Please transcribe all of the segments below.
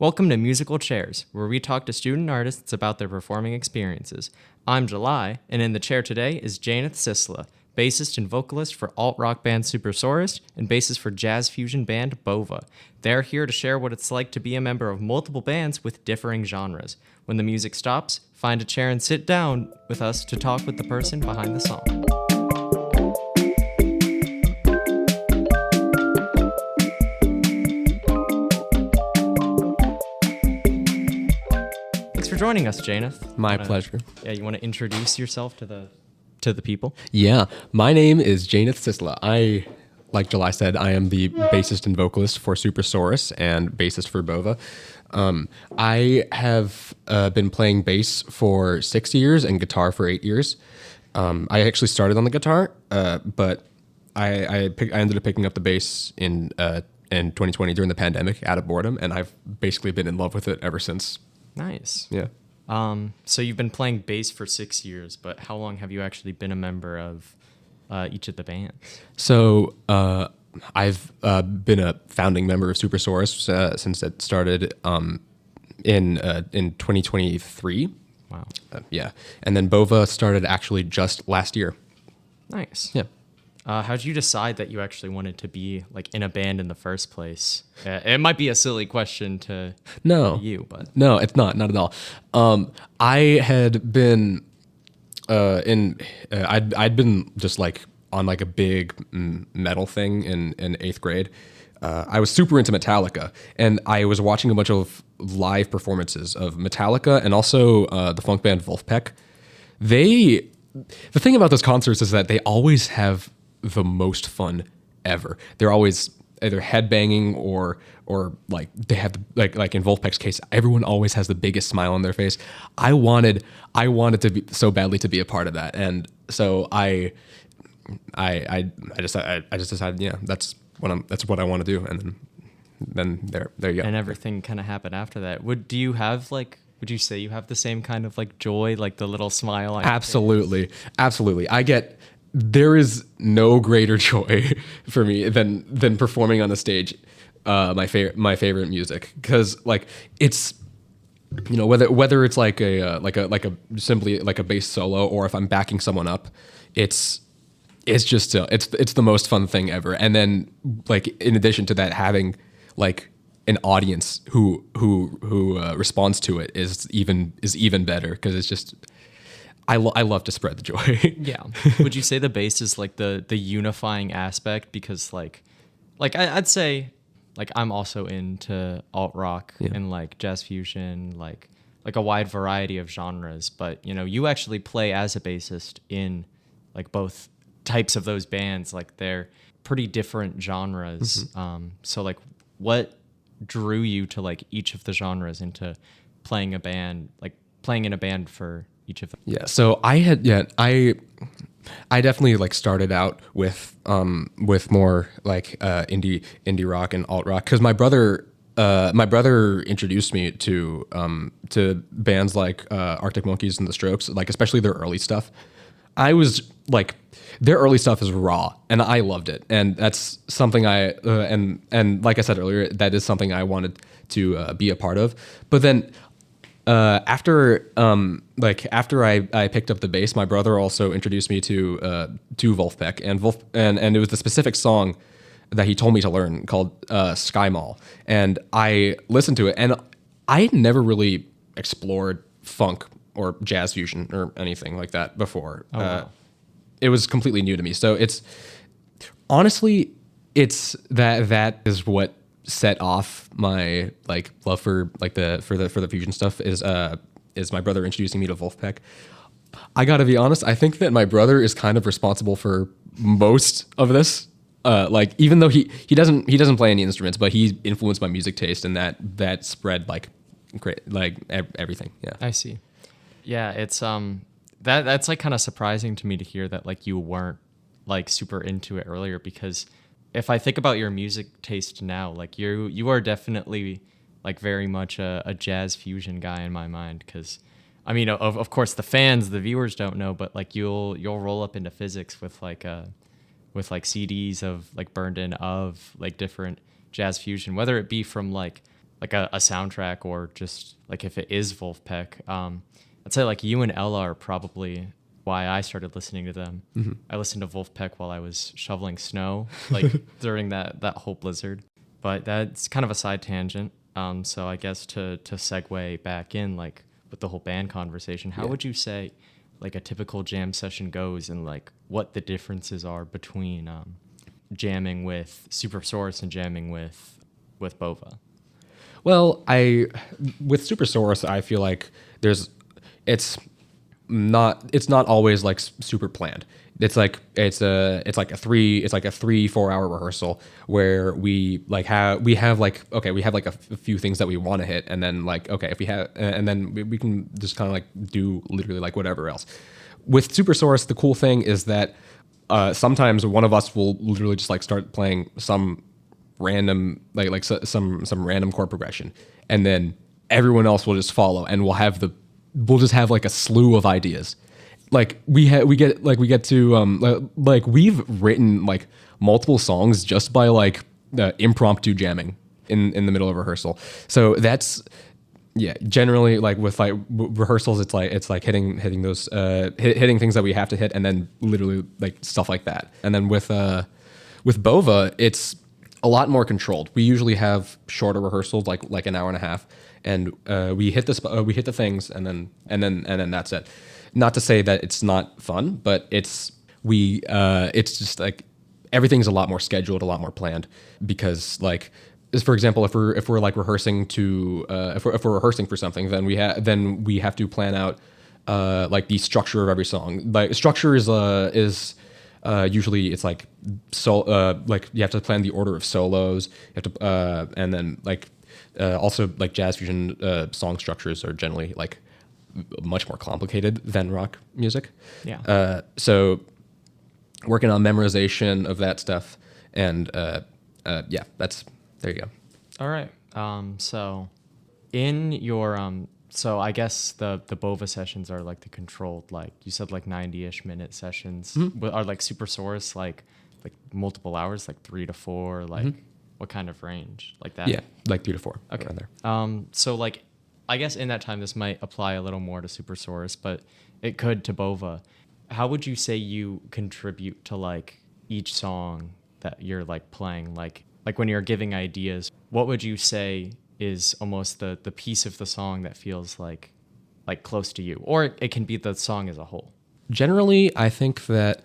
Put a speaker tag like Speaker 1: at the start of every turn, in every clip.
Speaker 1: Welcome to Musical Chairs, where we talk to student artists about their performing experiences. I'm July, and in the chair today is Jaynith Sistla, bassist and vocalist for alt-rock band Supersaurus and bassist for jazz fusion band Bova. They're here to share what it's like to be a member of multiple bands with differing genres. When the music stops, find a chair and sit down with us to talk with the person behind the song. Thanks for joining us, Jaynith.
Speaker 2: My pleasure.
Speaker 1: Yeah, you want to introduce yourself to the people?
Speaker 2: Yeah, my name is Jaynith Sistla. Like July said, I am the bassist and vocalist for Supersaurus and bassist for Bova. I have been playing bass for 6 years and guitar for 8 years. I actually started on the guitar, but I ended up picking up the bass in 2020 during the pandemic out of boredom, and I've basically been in love with it ever since.
Speaker 1: Nice.
Speaker 2: Yeah.
Speaker 1: So you've been playing bass for 6 years, but how long have you actually been a member of each of the bands?
Speaker 2: So I've been a founding member of Supersaurus since it started in 2023.
Speaker 1: Wow.
Speaker 2: Yeah, and then Bova started actually just last year.
Speaker 1: Nice.
Speaker 2: Yeah.
Speaker 1: How'd you decide that you actually wanted to be like in a band in the first place? It might be a silly question to you, but
Speaker 2: no, it's not at all. I had been I'd been just like on like a big metal thing in eighth grade. I was super into Metallica, and I was watching a bunch of live performances of Metallica and also the funk band Wolfpack. The thing about those concerts is that they always have the most fun ever. They're always either headbanging or like they have like in Wolfpack's case, everyone always has the biggest smile on their face. I wanted to be so badly to be a part of that, and so I just decided, yeah, that's what I want to do, and then there you go.
Speaker 1: And everything kind of happened after that. Would you say you have the same kind of like joy, like the little smile on your face?
Speaker 2: Absolutely. There is no greater joy for me than performing on the stage my favorite music, because like it's, you know, whether it's like a simply like a bass solo, or if I'm backing someone up, it's just it's the most fun thing ever. And then like in addition to that, having like an audience who responds to it is even better, because it's just I love to spread the joy.
Speaker 1: Yeah. Would you say the bass is like the unifying aspect? Because like I'd say like I'm also into alt rock and like jazz fusion, like a wide variety of genres. But you know, you actually play as a bassist in like both types of those bands. Like they're pretty different genres.
Speaker 2: Mm-hmm.
Speaker 1: So like what drew you to like each of the genres into playing in a band for each of them?
Speaker 2: Yeah. So I definitely like started out with more like indie rock and alt rock, because my brother introduced me to bands like Arctic Monkeys and The Strokes, like especially their early stuff. I was like, their early stuff is raw, and I loved it, and that's something and like I said earlier, that is something I wanted to be a part of. But then after I picked up the bass, my brother also introduced me to Wolfpack, and it was the specific song that he told me to learn called Sky Mall, and I listened to it, and I had never really explored funk or jazz fusion or anything like that before.
Speaker 1: Oh, wow.
Speaker 2: It was completely new to me. So it's honestly that is what set off my like love for like for the fusion stuff is my brother introducing me to Wolfpack. I gotta be honest, I think that my brother is kind of responsible for most of this. Like even though he doesn't play any instruments, but he influenced my music taste, and that spread like great, like everything. Yeah,
Speaker 1: I see. Yeah, it's that's like kind of surprising to me to hear that like you weren't like super into it earlier, because if I think about your music taste now, like you are definitely like very much a jazz fusion guy in my mind, because I mean of course the viewers don't know, but like you'll roll up into physics with like CDs of like burned in of like different jazz fusion, whether it be from like like a soundtrack, or just like if it is Wolfpack, I'd say like you and Ella are probably why I started listening to them. I listened to Wolfpack while I was shoveling snow, like during that whole blizzard. But that's kind of a side tangent. So I guess to segue back in, like with the whole band conversation, how would you say like a typical jam session goes, and like what the differences are between jamming with Supersaurus and jamming with Bova?
Speaker 2: Well, with Supersaurus, I feel like it's not always like super planned. It's like a 3-4 hour rehearsal where we have a few things that we want to hit, and then like, okay, if we have, and then we can just kind of like do literally like whatever else. With Supersaurus, the cool thing is that sometimes one of us will literally just like start playing some random some random chord progression, and then everyone else will just follow, and we'll just have like a slew of ideas. Like we've written like multiple songs just by like impromptu jamming in the middle of rehearsal. So that's generally like with like rehearsals, it's like hitting those hitting things that we have to hit, and then literally like stuff like that. And then with Bova, it's a lot more controlled. We usually have shorter rehearsals, like an hour and a half, and we hit the things, and then that's it. Not to say that it's not fun, but it's just like everything's a lot more scheduled, a lot more planned, because like, for example, if we're like rehearsing if we're rehearsing for something, then we have to plan out like the structure of every song. Like structure is usually it's like like you have to plan the order of solos. You have to and then like also like jazz fusion song structures are generally like much more complicated than rock music.
Speaker 1: Yeah.
Speaker 2: So working on memorization of that stuff, and that's there you go.
Speaker 1: All right. So in your so I guess the Bova sessions are like the controlled, like you said, like 90-ish minute sessions. Are like Supersaurus like multiple hours, like 3 to 4, like what kind of range, like that?
Speaker 2: Yeah, like 3 to 4.
Speaker 1: Okay.
Speaker 2: Around there.
Speaker 1: So like, I guess in that time this might apply a little more to Supersaurus, but it could to Bova. How would you say you contribute to like each song that you're like playing? Like when you're giving ideas, what would you say is almost the piece of the song that feels like close to you? Or it can be the song as a whole.
Speaker 2: Generally, I think that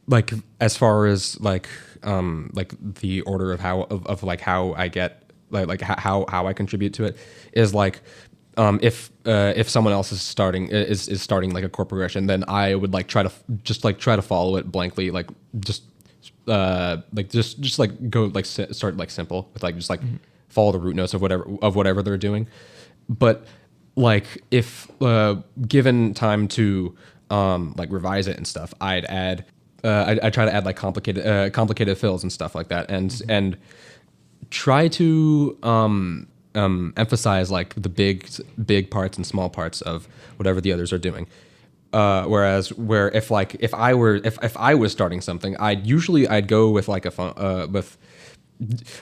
Speaker 2: like as far as like the order of how I get how I contribute to it is like if someone else is starting like a chord progression, then I would like try to follow it blankly, like just like go like start like simple with like just like follow the root notes of whatever they're doing. But like if given time to like revise it and stuff, I'd add I try to add like complicated fills and stuff like that, and try to emphasize like the big parts and small parts of whatever the others are doing. Whereas if I was starting something, I'd go with like with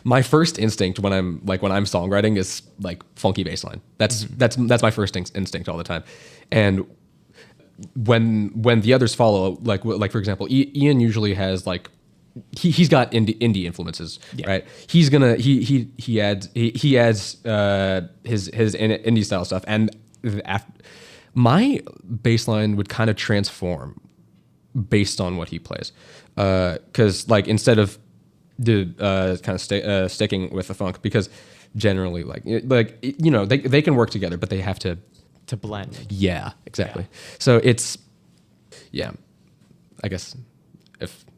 Speaker 2: my first instinct when I'm songwriting is like funky bass line. That's my first instinct all the time. And when the others follow, like for example, Ian usually has like he's got indie influences, right? He's gonna he adds his indie style stuff, and my bass line would kind of transform based on what he plays, because like instead of kind of sticking with the funk, because generally like you know they can work together, but they have to
Speaker 1: blend.
Speaker 2: Yeah, exactly. Yeah. So it's I guess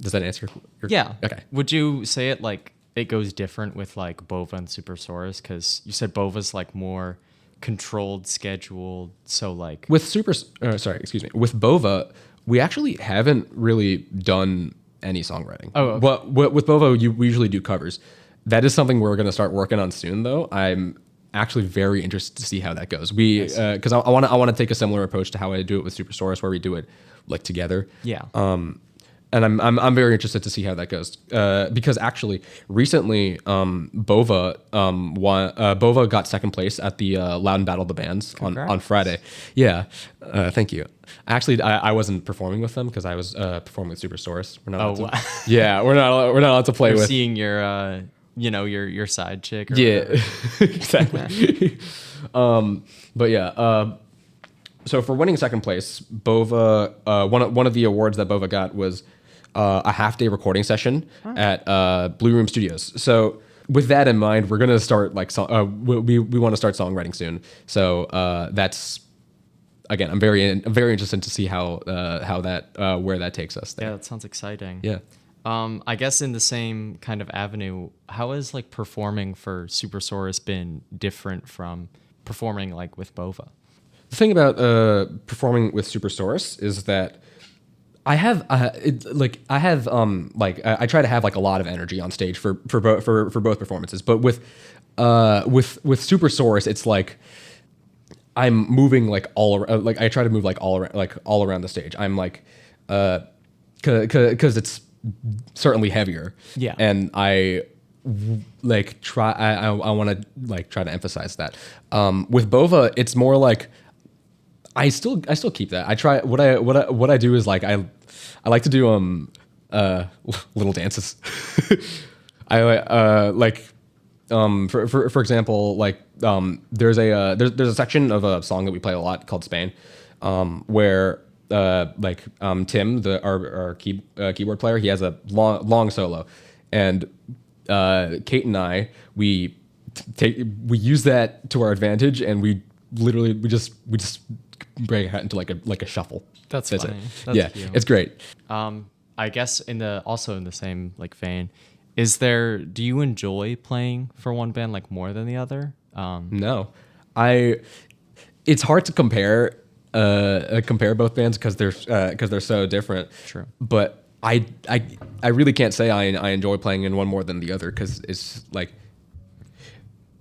Speaker 2: does that answer your
Speaker 1: Yeah.
Speaker 2: Okay.
Speaker 1: Would you say it like it goes different with like Bova and Supersaurus? Because you said Bova's like more controlled, scheduled. So like
Speaker 2: with with Bova, we actually haven't really done any songwriting.
Speaker 1: Oh, okay.
Speaker 2: But with Bova, we usually do covers. That is something we're going to start working on soon, though. I'm actually very interested to see how that goes. Because I want to take a similar approach to how I do it with Supersaurus, where we do it like together.
Speaker 1: Yeah.
Speaker 2: and I'm very interested to see how that goes. Because actually, recently, Bova got second place at the Loud and Battle of the Bands on Friday. Yeah, thank you. Actually, I wasn't performing with them because I was performing with Supersaurus. We're not.
Speaker 1: Wow.
Speaker 2: Yeah, we're not allowed to play
Speaker 1: You're
Speaker 2: with.
Speaker 1: seeing your, your side chick. Or
Speaker 2: Yeah, exactly. But yeah. So for winning second place, Bova, one of the awards that Bova got was a half-day recording session at Blue Room Studios. So with that in mind, we're gonna start we want to start songwriting soon. So that's again, I'm very interested to see how that where that takes us there.
Speaker 1: Yeah, that sounds exciting.
Speaker 2: Yeah.
Speaker 1: I guess in the same kind of avenue, how has like performing for Supersaurus been different from performing like with Bova?
Speaker 2: The thing about performing with Supersaurus is that I try to have like a lot of energy on stage for both performances, but with Supersaurus, it's like I'm moving like all around. Like I try to move like all around the stage. I'm like, because it's certainly heavier.
Speaker 1: Yeah.
Speaker 2: And I like try. I want to like try to emphasize that. With Bova, it's more like I still keep that. I try what I do is like I like to do little dances. I for example, like there's a section of a song that we play a lot called Spain, where Tim, our keyboard player, he has a long solo, and Kate and I we use that to our advantage, and we just break it out into like a shuffle.
Speaker 1: That's funny.
Speaker 2: it.
Speaker 1: That's
Speaker 2: Yeah,
Speaker 1: cute.
Speaker 2: it's great.
Speaker 1: I guess in the same like vein, do you enjoy playing for one band like more than the other?
Speaker 2: No, it's hard to compare both bands because they're so different.
Speaker 1: True.
Speaker 2: But I really can't say I enjoy playing in one more than the other because it's like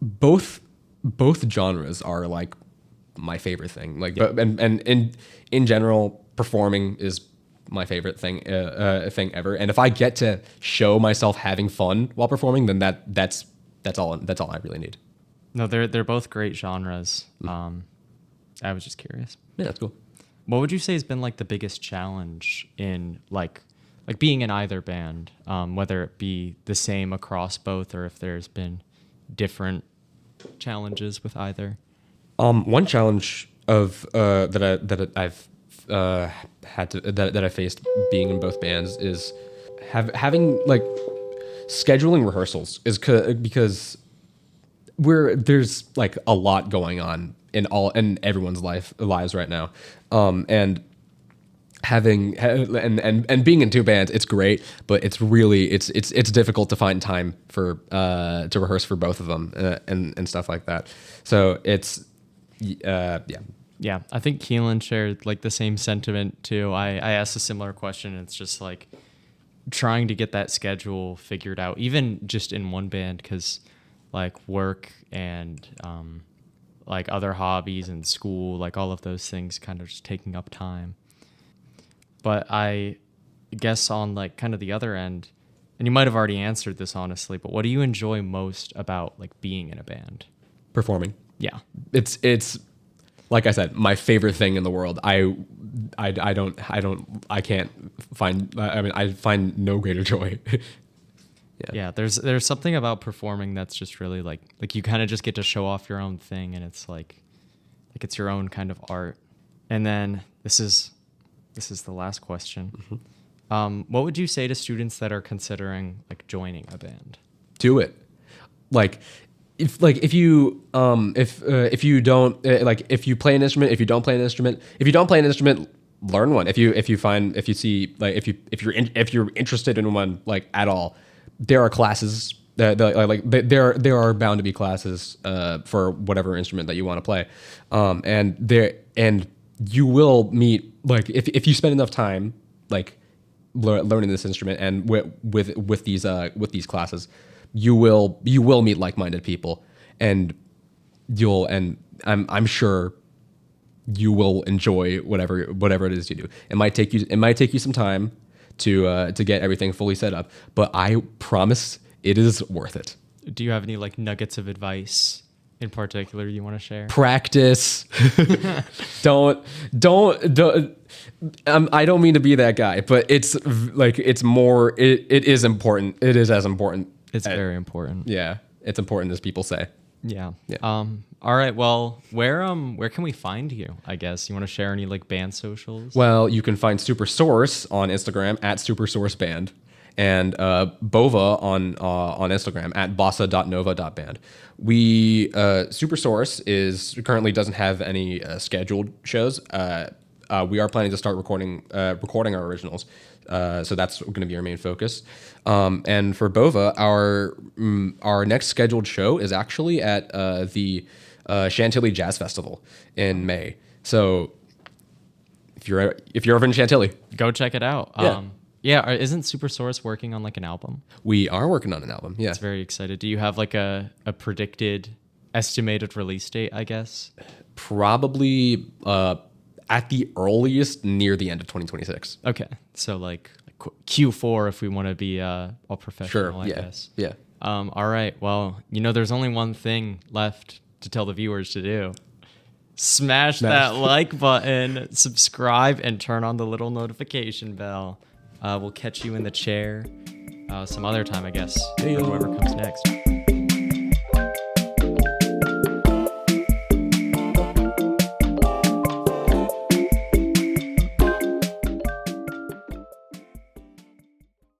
Speaker 2: both genres are like my favorite thing. Like,
Speaker 1: Yeah.
Speaker 2: and in general, performing is my favorite thing ever. And if I get to show myself having fun while performing, then that's all I really need.
Speaker 1: No, they're both great genres. I was just curious.
Speaker 2: Yeah, that's cool.
Speaker 1: What would you say has been like the biggest challenge in like being in either band, whether it be the same across both or if there's been different challenges with either?
Speaker 2: One challenge that I've that I faced being in both bands is having like scheduling rehearsals because there's like a lot going on in everyone's lives right now, and and being in two bands, it's great, but it's really it's difficult to find time to rehearse for both of them and stuff like that. So it's yeah.
Speaker 1: Yeah, I think Keelan shared like the same sentiment too. I asked a similar question. And it's just like trying to get that schedule figured out, even just in one band, because like work and like other hobbies and school, like all of those things kind of just taking up time. But I guess on like kind of the other end, and you might have already answered this honestly, but what do you enjoy most about like being in a band?
Speaker 2: Performing.
Speaker 1: Yeah.
Speaker 2: It's like I said, my favorite thing in the world. I find no greater joy.
Speaker 1: Yeah, there's something about performing that's just really like you kind of just get to show off your own thing, and it's like it's your own kind of art. And then this is the last question. Mm-hmm. What would you say to students that are considering like joining a band?
Speaker 2: Do it. If you play an instrument, if you don't play an instrument, learn one. If you're interested in one like at all, there are classes there are bound to be classes for whatever instrument that you want to play, and you will meet, like, if you spend enough time like learning this instrument and with these classes, you will meet like-minded people, and I'm sure you will enjoy whatever it is you do. It might take you some time to get everything fully set up. But I promise it is worth it.
Speaker 1: Do you have any like nuggets of advice in particular you want to share?
Speaker 2: Practice. don't. I don't mean to be that guy, but it's like it's more. It is important. It is as important.
Speaker 1: It's very important.
Speaker 2: Yeah, it's important as people say.
Speaker 1: Yeah.
Speaker 2: Yeah.
Speaker 1: All right. Well, where can we find you? I guess you want to share any like band socials?
Speaker 2: Well, you can find Super Source on Instagram at Super Source Band, and Bova on Instagram at bossa.nova.band. We Super Source currently doesn't have any scheduled shows. We are planning to start recording our originals, so that's going to be our main focus. And for Bova, our next scheduled show is actually at the Chantilly Jazz Festival in May. So if you're ever in Chantilly,
Speaker 1: go check it out.
Speaker 2: Yeah.
Speaker 1: Yeah, isn't Super Source working on like an album?
Speaker 2: We are working on an album. Yeah.
Speaker 1: It's very excited. Do you have like a predicted estimated release date, I guess?
Speaker 2: Probably at the earliest near the end of 2026.
Speaker 1: Okay. So like Q4 if we want to be all professional,
Speaker 2: Sure.
Speaker 1: I
Speaker 2: Yeah.
Speaker 1: guess.
Speaker 2: Yeah.
Speaker 1: All right. Well, there's only one thing left to tell the viewers to do. Smash that like button, subscribe, and turn on the little notification bell. We'll catch you in the chair some other time, I guess.
Speaker 2: Hey,
Speaker 1: Whoever comes next.